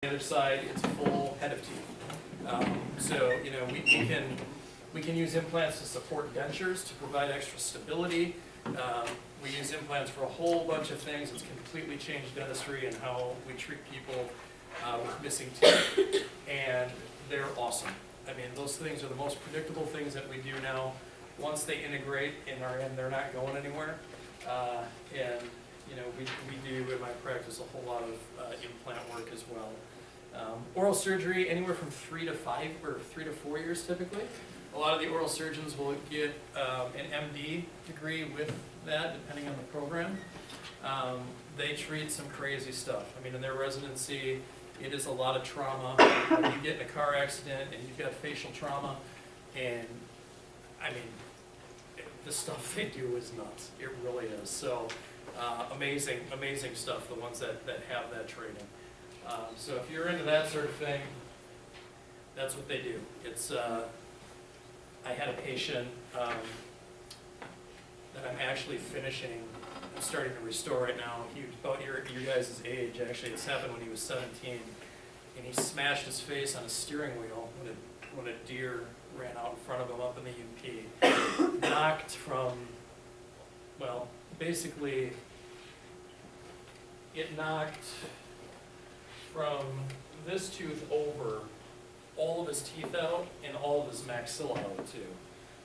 the other side, it's a full head of teeth. So we can use implants to support dentures to provide extra stability. We use implants for a whole bunch of things. It's completely changed dentistry and how we treat people with missing teeth, and they're awesome. I mean, those things are the most predictable things that we do now. Once they integrate and are in, they're not going anywhere. And we do in my practice a whole lot of implant work as well. Oral surgery, anywhere from 3 to 5 or 3 to 4 years typically. A lot of the oral surgeons will get an MD degree with that, depending on the program. They treat some crazy stuff. I mean, in their residency, it is a lot of trauma. When you get in a car accident and you've got facial trauma, and I mean, the stuff they do is nuts. It really is. So amazing stuff, the ones that have that training. So if you're into that sort of thing, that's what they do. It's I had a patient that I'm actually finishing. I'm starting to restore right now. He was about your guys' age. Actually, it's happened when he was 17, and he smashed his face on a steering wheel when a deer ran out in front of him up in the UP. Knocked from, well, basically, it knocked from this tooth over all of his teeth out and all of his maxilla out too.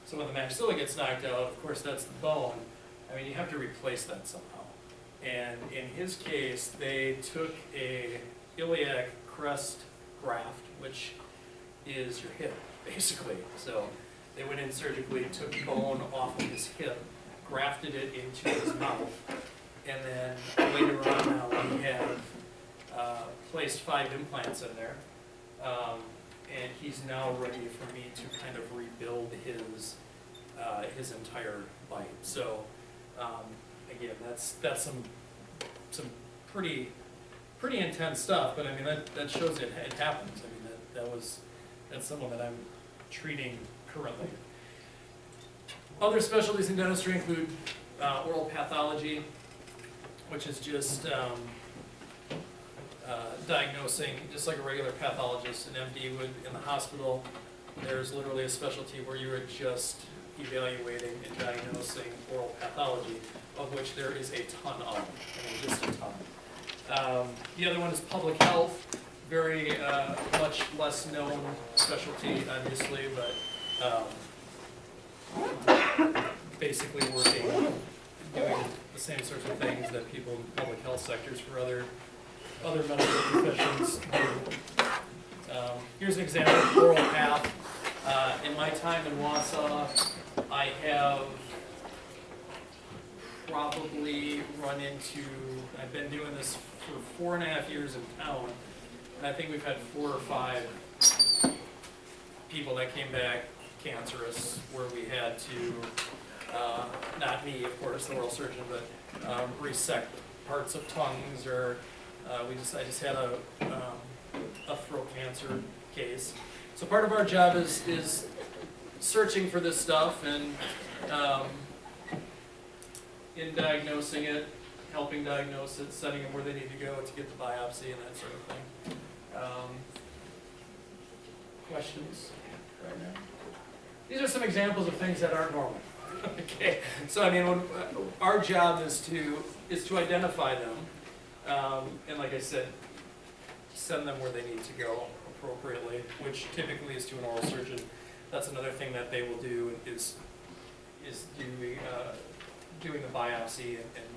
So when the maxilla gets knocked out, of course that's the bone. I mean, you have to replace that somehow. And in his case, they took a iliac crest graft, which is your hip, basically. So they went in surgically, took bone off of his hip, grafted it into his mouth, and then later on now we have placed 5 implants in there. And he's now ready for me to kind of rebuild his entire bite. So again, that's some pretty intense stuff. But I mean that shows it happens. I mean that's someone that I'm treating currently. Other specialties in dentistry include oral pathology, which is just diagnosing, just like a regular pathologist, an MD would in the hospital. There's literally a specialty where you are just evaluating and diagnosing oral pathology, of which there is a ton of. I mean, just a ton. The other one is public health, very much less known specialty, obviously, but basically doing the same sorts of things that people in public health sectors for other medical professions do. Here's an example of oral path. In my time in Wausau, I have probably run into, I've been doing this for 4.5 years in town, and I think we've had 4 or 5 people that came back cancerous, where we had to, not me, of course, the oral surgeon, but resect parts of tongues, or I just had a throat cancer case. So part of our job is searching for this stuff and in diagnosing it, helping diagnose it, sending them where they need to go to get the biopsy and that sort of thing. Questions right now? These are some examples of things that aren't normal. Okay, so I mean, our job is to identify them, and like I said, send them where they need to go appropriately, which typically is to an oral surgeon. That's another thing that they will do is doing the biopsy and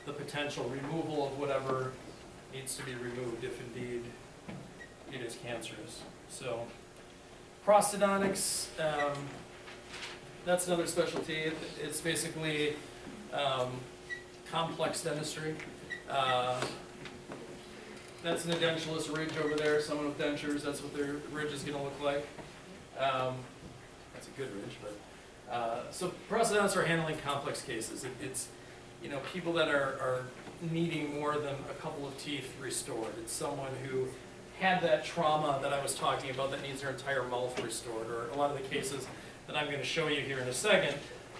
the potential removal of whatever needs to be removed if indeed it is cancerous. So prosthodontics, that's another specialty. It's basically complex dentistry. That's an edentulous ridge over there. Someone with dentures, that's what their ridge is going to look like. That's a good ridge, but so prosthodontists are handling complex cases. It's people that are needing more than a couple of teeth restored. It's someone who had that trauma that I was talking about that needs their entire mouth restored, or a lot of the cases that I'm going to show you here in a second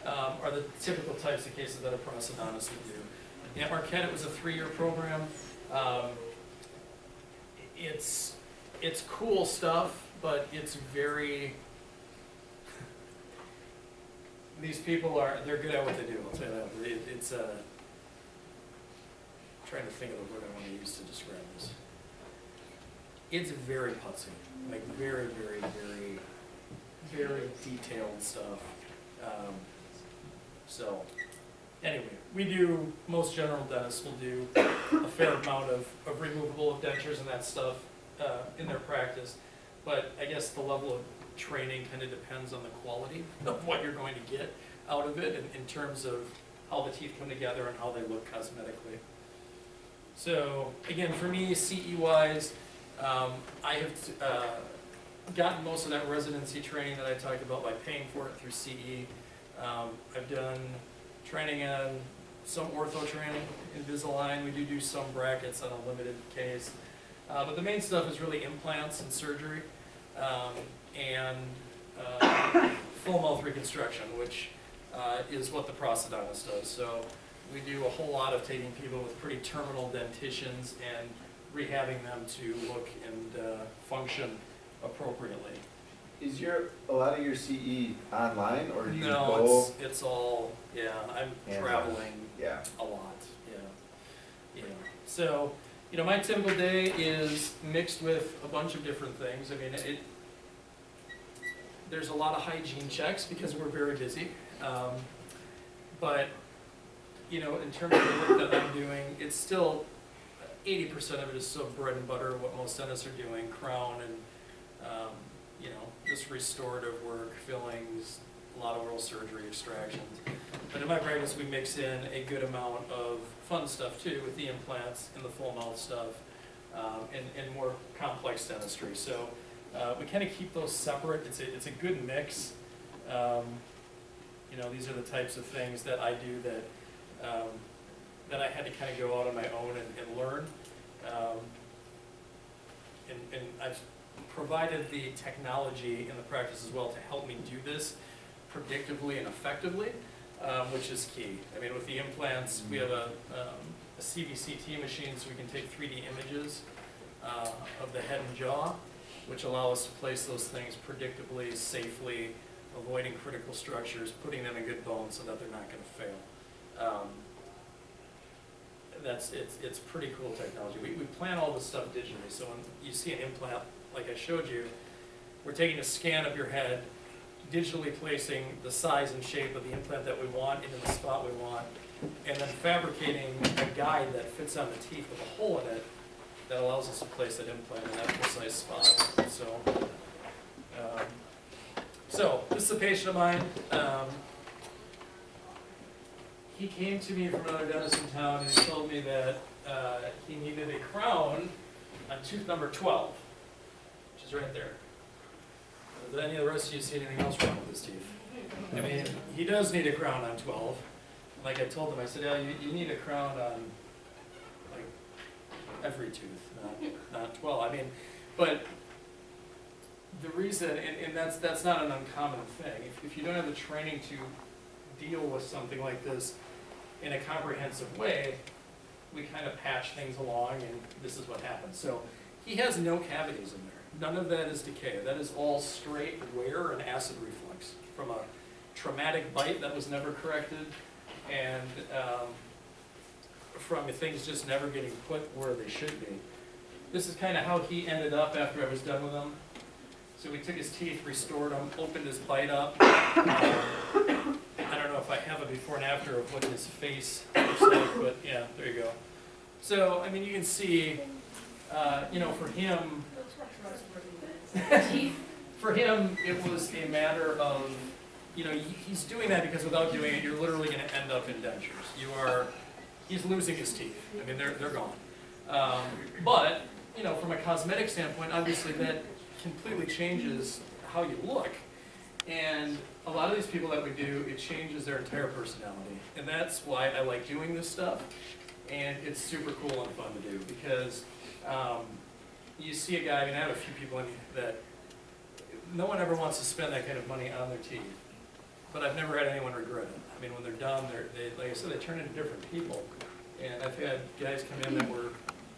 are the typical types of cases that a prosthodontist would do. At Marquette, it was a 3-year program. it's cool stuff, but it's very, these people they're good at what they do, I'll tell you that. It's trying to think of the word I want to use to describe this. It's very putsy, like very, very, very, very detailed stuff. So, anyway, we do, most general dentists will do a fair amount of removable of dentures and that stuff in their practice. But I guess the level of training kind of depends on the quality of what you're going to get out of it in terms of how the teeth come together and how they look cosmetically. So again, for me, CE-wise, I have gotten most of that residency training that I talked about by paying for it through CE. I've done training on some ortho training, Invisalign. We do some brackets on a limited case. But the main stuff is really implants and surgery, and full mouth reconstruction, which is what the prosthodontist does. So we do a whole lot of taking people with pretty terminal dentitions and rehabbing them to look and function appropriately. Is a lot of your CE online, or do you No, go? it's all, yeah, I'm traveling a lot, yeah. So, my typical day is mixed with a bunch of different things. I mean, there's a lot of hygiene checks because we're very busy. But, in terms of the work that I'm doing, it's still 80% of it is still bread and butter, what most dentists are doing, crown and, just restorative work, fillings, a lot of oral surgery, extractions. But in my practice, we mix in a good amount of fun stuff too, with the implants and the full mouth stuff, and more complex dentistry. So we kind of keep those separate. It's a good mix. These are the types of things that I do that I had to kind of go out on my own and learn. And I've provided the technology in the practice as well to help me do this predictably and effectively, which is key. I mean, with the implants, we have a CBCT machine, so we can take 3D images of the head and jaw, which allow us to place those things predictably, safely, avoiding critical structures, putting them in good bone so that they're not going to fail. It's pretty cool technology. We plan all this stuff digitally, so when you see an implant, like I showed you, we're taking a scan of your head, digitally placing the size and shape of the implant that we want into the spot we want, and then fabricating a guide that fits on the teeth with a hole in it that allows us to place that implant in that precise spot. So this is a patient of mine. He came to me from another dentist in town and he told me that he needed a crown on tooth number 12, which is right there. Does any of the rest of you see anything else wrong with his teeth? I mean, he does need a crown on 12. Like I told him, I said, yeah, you need a crown on like every tooth, not 12. I mean, but the reason, and that's not an uncommon thing. If you don't have the training to deal with something like this in a comprehensive way, we kind of patch things along, and this is what happens. So he has no cavities in there. None of that is decay. That is all straight wear and acid reflux from a traumatic bite that was never corrected, and from things just never getting put where they should be. This is kind of how he ended up after I was done with him. So we took his teeth, restored them, opened his bite up. I don't know if I have a before and after of what his face looks like, but yeah, there you go. So, I mean, you can see, for him, it was a matter of, he's doing that because without doing it, you're literally going to end up in dentures. He's losing his teeth. I mean, they're gone. But, from a cosmetic standpoint, obviously that completely changes how you look. And a lot of these people that we do, it changes their entire personality. And that's why I like doing this stuff. And it's super cool and fun to do because you see a guy, I have a few people that no one ever wants to spend that kind of money on their teeth. But I've never had anyone regret it. I mean, when they're done, they like I said, they turn into different people. And I've had guys come in that were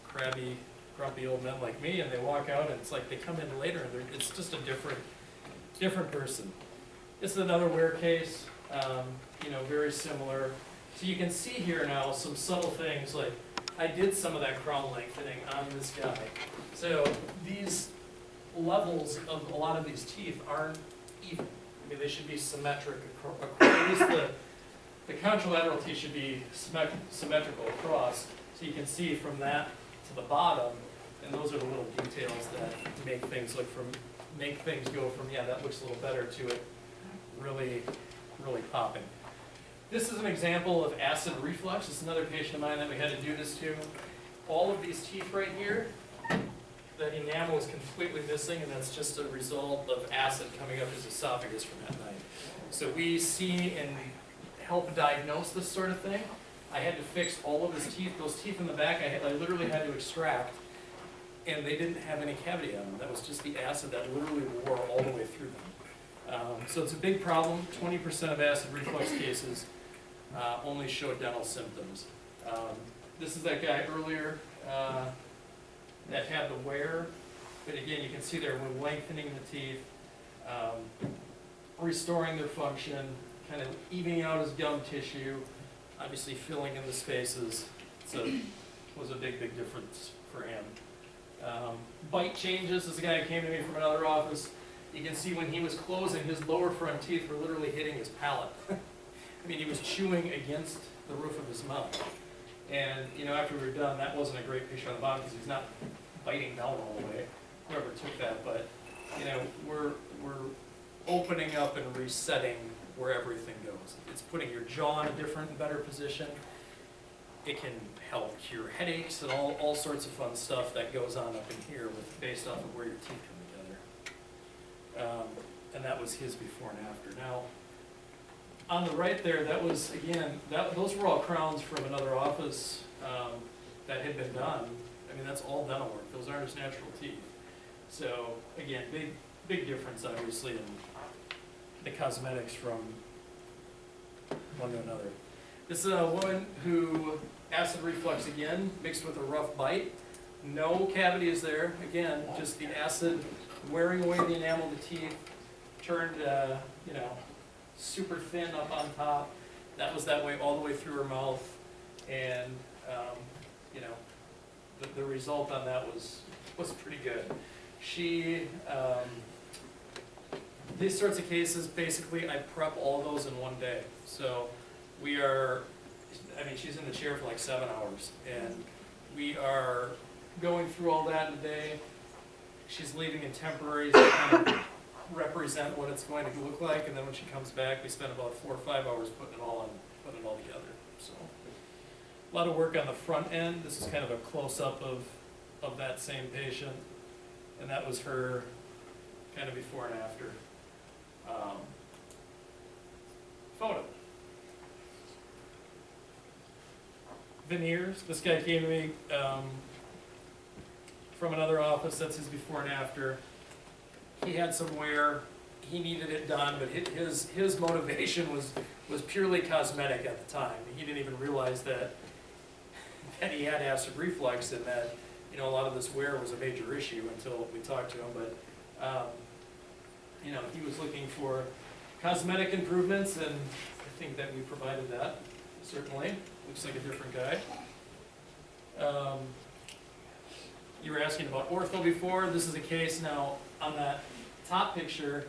crabby grumpy old men like me, and they walk out, and it's like they come in later, and it's just a different person. This is another wear case, you know, very similar. So you can see here now some subtle things, like I did some of that crown lengthening on this guy. So these levels of a lot of these teeth aren't even. I mean, they should be symmetric, at least the contralateral teeth should be symmetrical across. So you can see from that to the bottom, and those are the little details that make things go from, yeah, that looks a little better, to it really popping. This is an example of acid reflux. This is another patient of mine that we had to do this to. All of these teeth right here, the enamel is completely missing, and that's just a result of acid coming up his esophagus from that night. So we see and help diagnose this sort of thing. I had to fix all of his teeth. Those teeth in the back, I literally had to extract, and they didn't have any cavity on them. That was just the acid that literally wore all the way through them. So it's a big problem. 20% of acid reflux cases only show dental symptoms. This is that guy earlier that had the wear, but again, you can see there we're lengthening the teeth, restoring their function, kind of evening out his gum tissue, obviously filling in the spaces. So it was a big difference for him. Bite changes. This is a guy who came to me from another office. You can see when he was closing, his lower front teeth were literally hitting his palate. I mean, he was chewing against the roof of his mouth. And, you know, after we were done, that wasn't a great picture on the bottom because he's not biting down all the way, whoever took that. But, you know, we're opening up and resetting where everything goes. It's putting your jaw in a different and better position. It can help cure headaches and all sorts of fun stuff that goes on up in here based off of where your teeth come together. And that was his before and after. Now, on the right there, that was, again, those were all crowns from another office that had been done. I mean, that's all dental work. Those aren't his natural teeth. So, again, big difference, obviously, in the cosmetics from one to another. This is a woman who, acid reflux again, mixed with a rough bite. No cavity is there. Again, just the acid wearing away the enamel of the teeth, turned, you know, super thin up on top. That was that way all the way through her mouth. And, you know, the result on that was pretty good. She, these sorts of cases, basically, I prep all of those in one day. So we are, I mean, she's in the chair for like 7 hours, and we are going through all that in a day. She's leaving in temporaries to kind of represent what it's going to look like, and then when she comes back, we spend about 4 or 5 hours putting it all together. So a lot of work on the front end. This is kind of a close-up of that same patient, and that was her kind of before and after photo. Veneers. This guy came to me from another office. That's his before and after. He had some wear. He needed it done, but his motivation was purely cosmetic at the time. He didn't even realize that he had acid reflux, and that, you know, a lot of this wear was a major issue until we talked to him. But you know, he was looking for cosmetic improvements, and I think that we provided that, certainly. Looks like a different guy. You were asking about ortho before. This is a case now on that top picture.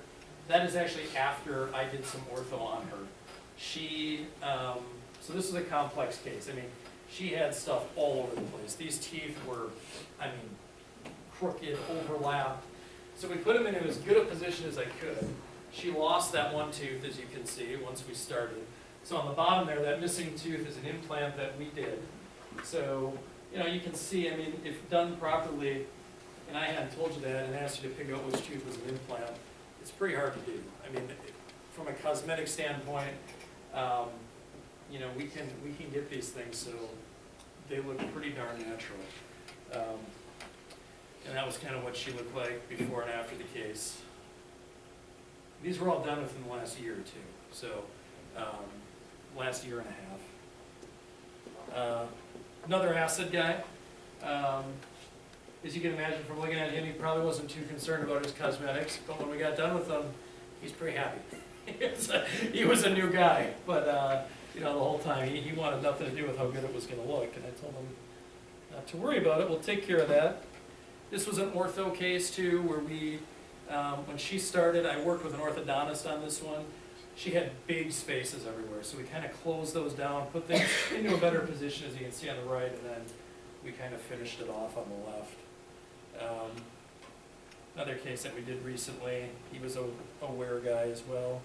That is actually after I did some ortho on her. She, so this is a complex case. I mean, she had stuff all over the place. These teeth were, I mean, crooked, overlapped. So we put them in as good a position as I could. She lost that one tooth, as you can see, once we started. So on the bottom there, that missing tooth is an implant that we did. So, you know, you can see, I mean, if done properly, and I hadn't told you that and asked you to pick out which tooth was an implant, it's pretty hard to do. I mean, from a cosmetic standpoint, you know, we can get these things so they look pretty darn natural. And that was kind of what she looked like before and after the case. These were all done within the last year or two, so last year and a half. Another acid guy. as you can imagine from looking at him, he probably wasn't too concerned about his cosmetics, but when we got done with him, he's pretty happy. He was a new guy, but, you know, the whole time, he wanted nothing to do with how good it was gonna look, and I told him not to worry about it, we'll take care of that. This was an ortho case too, where we, when she started, I worked with an orthodontist on this one. She had big spaces everywhere, so we kind of closed those down, put things into a better position, as you can see on the right, and then we kind of finished it off on the left. Another case that we did recently, he was a wear guy as well.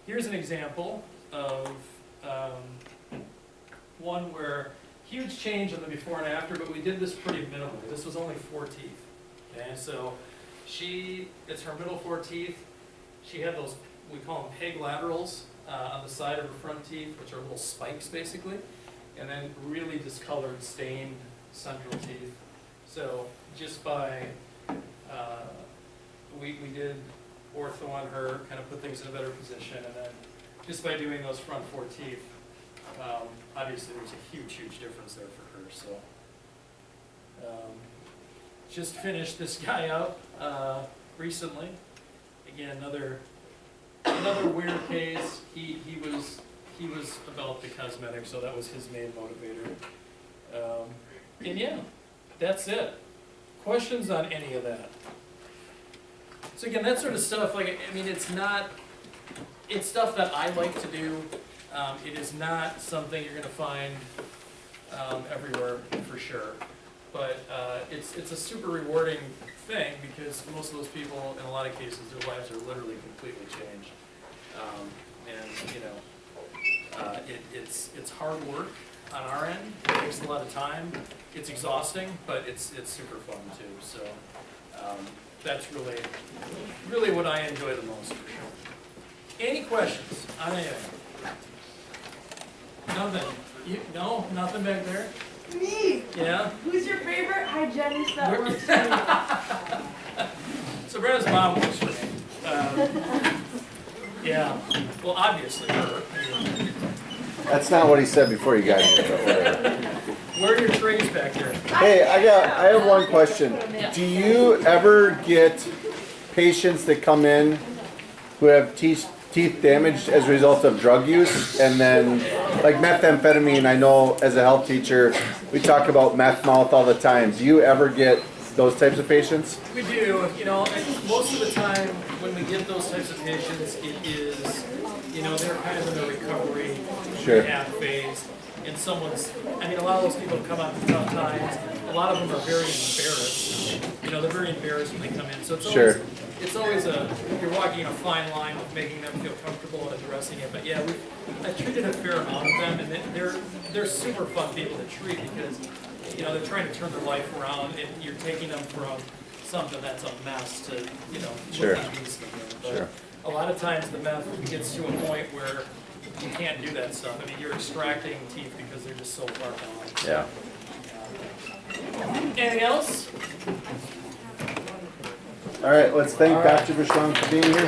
Here's an example of one where huge change in the before and after, but we did this pretty minimally. This was only 4 teeth. Okay, so it's her middle 4 teeth. She had those, we call them peg laterals on the side of her front teeth, which are little spikes basically, and then really discolored, stained central teeth. So just by, we did ortho on her, kind of put things in a better position, and then just by doing those front 4 teeth, obviously there's a huge, huge difference there for her. So just finished this guy up recently. Again, another weird case. He was about the cosmetics, so that was his main motivator. And yeah, that's it. Questions on any of that? So again, that sort of stuff, like, I mean, it's stuff that I like to do. It is not something you're gonna find everywhere for sure. But it's a super rewarding thing, because most of those people, in a lot of cases, their lives are literally completely changed. And you know, it's hard work on our end. It takes a lot of time. It's exhausting, but it's super fun too. So that's really what I enjoy the most, for sure. Any questions on anything? Nothing. No, nothing back there. Me! Yeah? Who's your favorite hygienist that works for you? So Brenna's mom works for me. Yeah, well, obviously her. That's not what he said before you got here, but whatever. Where are your trays back there? Hey, I have one question. Do you ever get patients that come in who have teeth damaged as a result of drug use? And then, like methamphetamine, I know as a health teacher, we talk about meth mouth all the time. Do you ever get those types of patients? We do, you know, and most of the time when we get those types of patients, it is, you know, they're kind of in the recovery rehab phase. And I mean, a lot of those people come out in tough times. A lot of them are very embarrassed. You know, they're very embarrassed when they come in. So it's always you're walking a fine line with making them feel comfortable and addressing it. But yeah, I've treated a fair amount of them, and they're super fun people to treat, because, you know, they're trying to turn their life around, and you're taking them from something that's a mess to, you know, looking decent again. But a lot of times the meth gets to a point where you can't do that stuff. I mean, you're extracting teeth because they're just so far gone. Yeah. Anything else? All right, let's thank Dr. Bashong for being here.